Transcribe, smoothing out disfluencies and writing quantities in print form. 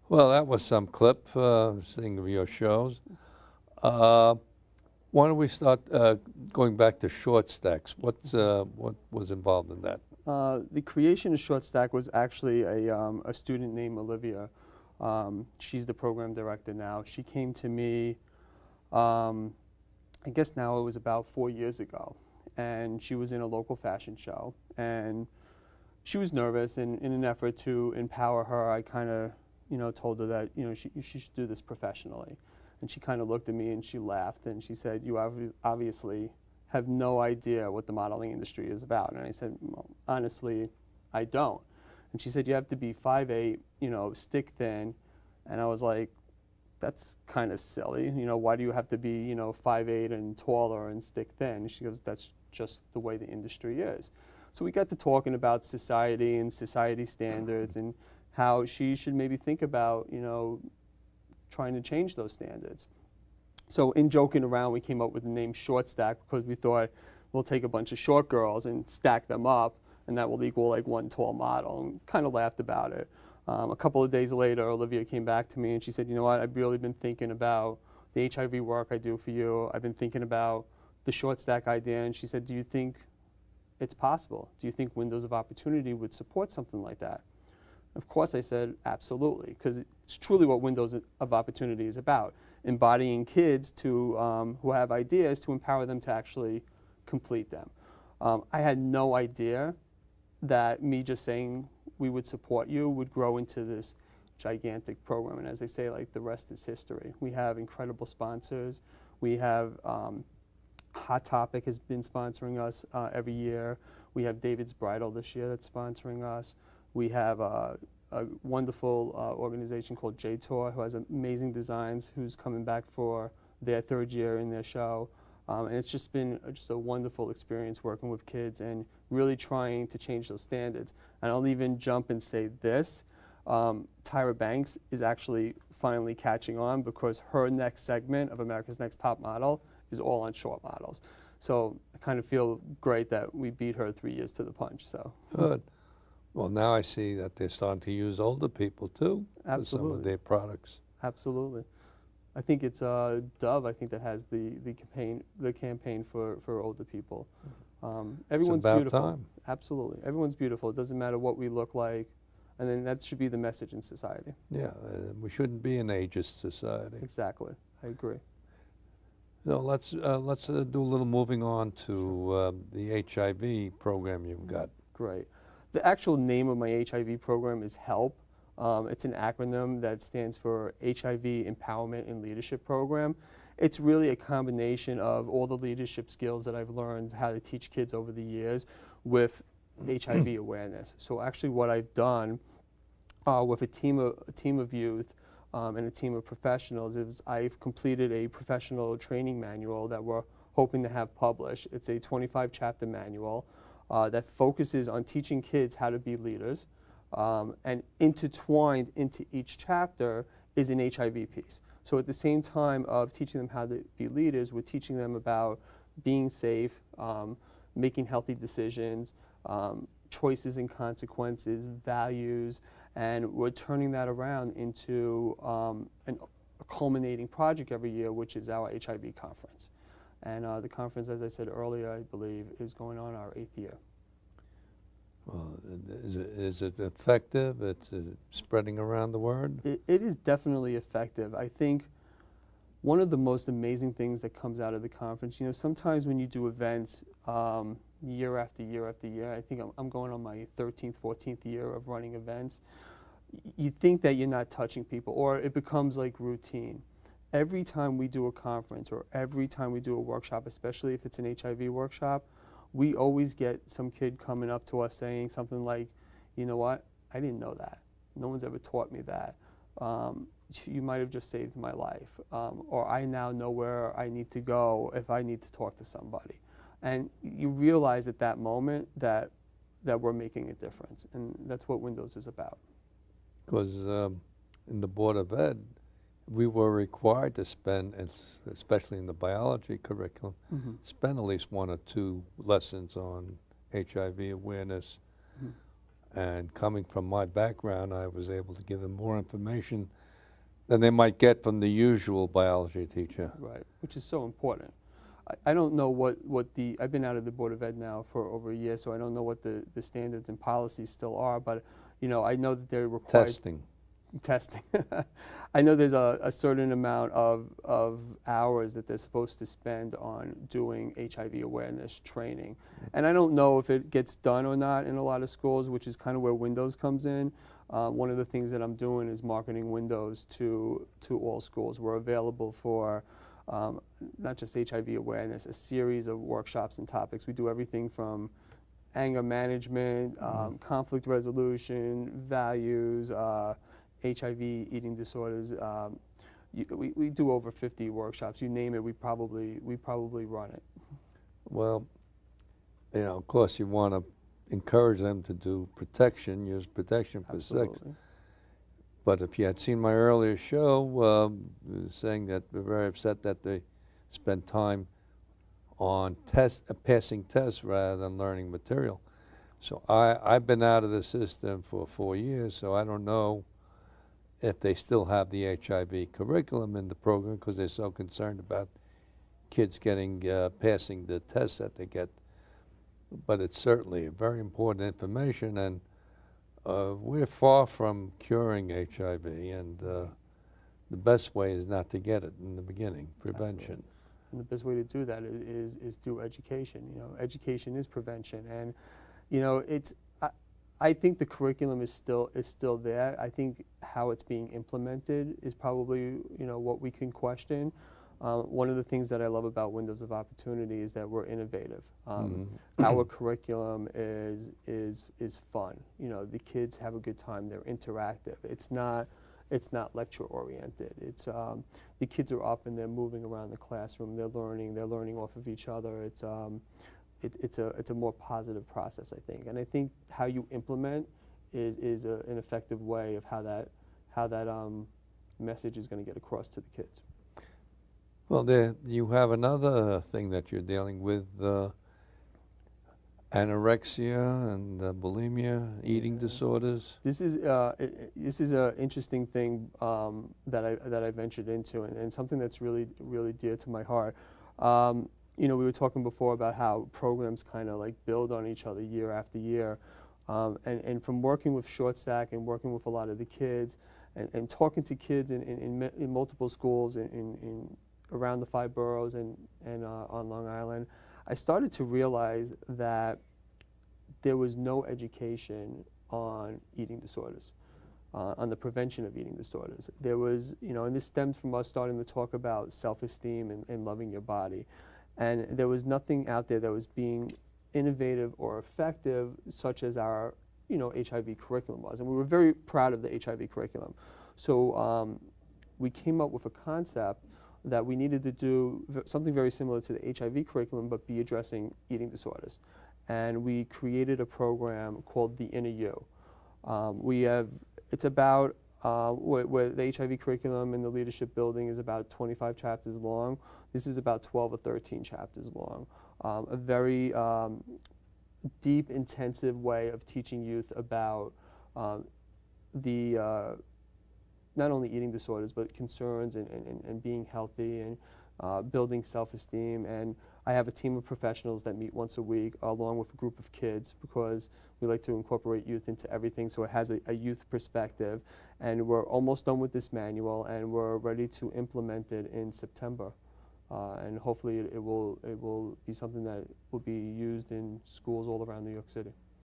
Well, that was some clip, seeing of your shows. Why don't we start going back to short stacks? What was involved in that? The creation of Short Stack was actually a student named Olivia. She's the program director now. She came to me, I guess now it was about 4 years ago, and she was in a local fashion show, and she was nervous, and in an effort to empower her, I kind of, told her that, she should do this professionally. And she kind of looked at me and she laughed and she said, "You obviously have no idea what the modeling industry is about." And I said, "Well, honestly, I don't." And she said, "You have to be 5'8", stick thin." And I was like, "That's kind of silly. Why do you have to be, 5'8" and taller and stick thin?" And she goes, "That's just the way the industry is." So we got to talking about society and society standards and how she should maybe think about, trying to change those standards. So in joking around, we came up with the name Short Stack because we thought we'll take a bunch of short girls and stack them up, and that will equal like one tall model, and kind of laughed about it. A couple of days later, Olivia came back to me and she said, "You know what, I've really been thinking about the HIV work I do for you. I've been thinking about the Short Stack idea." And she said, "Do you think it's possible? Do you think Windows of Opportunity would support something like that?" Of course, I said, absolutely, because it's truly what Windows of Opportunity is about, embodying kids to, who have ideas to empower them to actually complete them. I had no idea that me just saying we would support you would grow into this gigantic program. And as they say, like, the rest is history. We have incredible sponsors. We have Hot Topic has been sponsoring us every year. We have David's Bridal this year that's sponsoring us. We have a wonderful organization called J-Tour who has amazing designs, who's coming back for their 3rd year in their show. And it's just been just a wonderful experience working with kids and really trying to change those standards. And I'll even jump and say this, Tyra Banks is actually finally catching on because her next segment of America's Next Top Model is all on short models. So I kind of feel great that we beat her 3 years to the punch. So Good. Well, now I see that they're starting to use older people too for some of their products. Absolutely. I think it's Dove, I think, that has the campaign for older people. Everyone's it's about beautiful. time. Absolutely. Everyone's beautiful. It doesn't matter what we look like. And then that should be the message in society. Yeah, we shouldn't be an ageist society. Exactly. I agree. So let's do a little moving on to the HIV program you've got. Great. The actual name of my HIV program is HELP. It's an acronym that stands for HIV Empowerment and Leadership Program. It's really a combination of all the leadership skills that I've learned how to teach kids over the years with HIV awareness. So actually what I've done with a team of youth and a team of professionals is I've completed a professional training manual that we're hoping to have published. It's a 25-chapter manual that focuses on teaching kids how to be leaders, and intertwined into each chapter is an HIV piece. So at the same time of teaching them how to be leaders, we're teaching them about being safe, making healthy decisions, choices and consequences, values, and we're turning that around into a culminating project every year, which is our HIV Conference. And the conference, as I said earlier, I believe, is going on our 8th year. Well, is it effective? It's spreading around the word? It is definitely effective. I think one of the most amazing things that comes out of the conference, sometimes when you do events year after year after year, I think I'm going on my 13th, 14th year of running events, you think that you're not touching people, or it becomes like routine. Every time we do a conference or every time we do a workshop, especially if it's an HIV workshop, we always get some kid coming up to us saying something like, "You know what, I didn't know that. No one's ever taught me that. You might have just saved my life. Or I now know where I need to go if I need to talk to somebody." And you realize at that moment that we're making a difference, and that's what Windows is about. Because in the Board of Ed, we were required to spend, especially in the biology curriculum, spend at least 1 or 2 lessons on HIV awareness. And coming from my background, I was able to give them more information than they might get from the usual biology teacher. Right, which is so important. I don't know what I've been out of the Board of Ed now for over a year, so I don't know what the standards and policies still are, but you know, I know that they're required. Testing. I know there's a certain amount of hours that they're supposed to spend on doing HIV awareness training. And I don't know if it gets done or not in a lot of schools, which is kind of where Windows comes in. One of the things that I'm doing is marketing Windows to all schools. We're available for not just HIV awareness, a series of workshops and topics. We do everything from anger management, conflict resolution, values, HIV, eating disorders. We do over 50 workshops. You name it, we probably run it. Well, you know, of course, you want to encourage them to do protection, use protection for sex. But if you had seen my earlier show, saying that we're very upset that they spend time on passing tests rather than learning material. So I've been out of the system for 4 years, so I don't know if they still have the HIV curriculum in the program because they're so concerned about kids getting passing the tests that they get. But it's certainly very important information, and we're far from curing HIV, and the best way is not to get it in the beginning, prevention. Absolutely. And the best way to do that is through education. You know, education is prevention, and you know, I think the curriculum is still there. I think how it's being implemented is probably, you know, what we can question. One of the things that I love about Windows of Opportunity is that we're innovative. Our curriculum is fun. You know, the kids have a good time. They're interactive. It's not lecture oriented. It's the kids are up and they're moving around the classroom. They're learning off of each other. It's a more positive process, I think. And I think how you implement is an effective way of how that message is going to get across to the kids. Well, you have another thing that you're dealing with, anorexia and bulimia, eating disorders. This is an interesting thing that I ventured into, and something that's really dear to my heart. You know, we were talking before about how programs kind of like build on each other year after year, and from working with Short Stack and working with a lot of the kids, and talking to kids in multiple schools in around the 5 boroughs and on Long Island, I started to realize that there was no education on eating disorders, on the prevention of eating disorders. There was, you know, and this stemmed from us starting to talk about self-esteem and loving your body. And there was nothing out there that was being innovative or effective, such as our, you know, HIV curriculum was. And we were very proud of the HIV curriculum. So we came up with a concept that we needed to do something very similar to the HIV curriculum, but be addressing eating disorders. And we created a program called The Inner You. It's about, where the HIV curriculum and the leadership building is about 25 chapters long. This is about 12 or 13 chapters long. A very deep, intensive way of teaching youth about not only eating disorders, but concerns and being healthy and building self-esteem. And I have a team of professionals that meet once a week along with a group of kids, because we like to incorporate youth into everything, so it has a youth perspective. And we're almost done with this manual, and we're ready to implement it in September. And hopefully it will be something that will be used in schools all around New York City.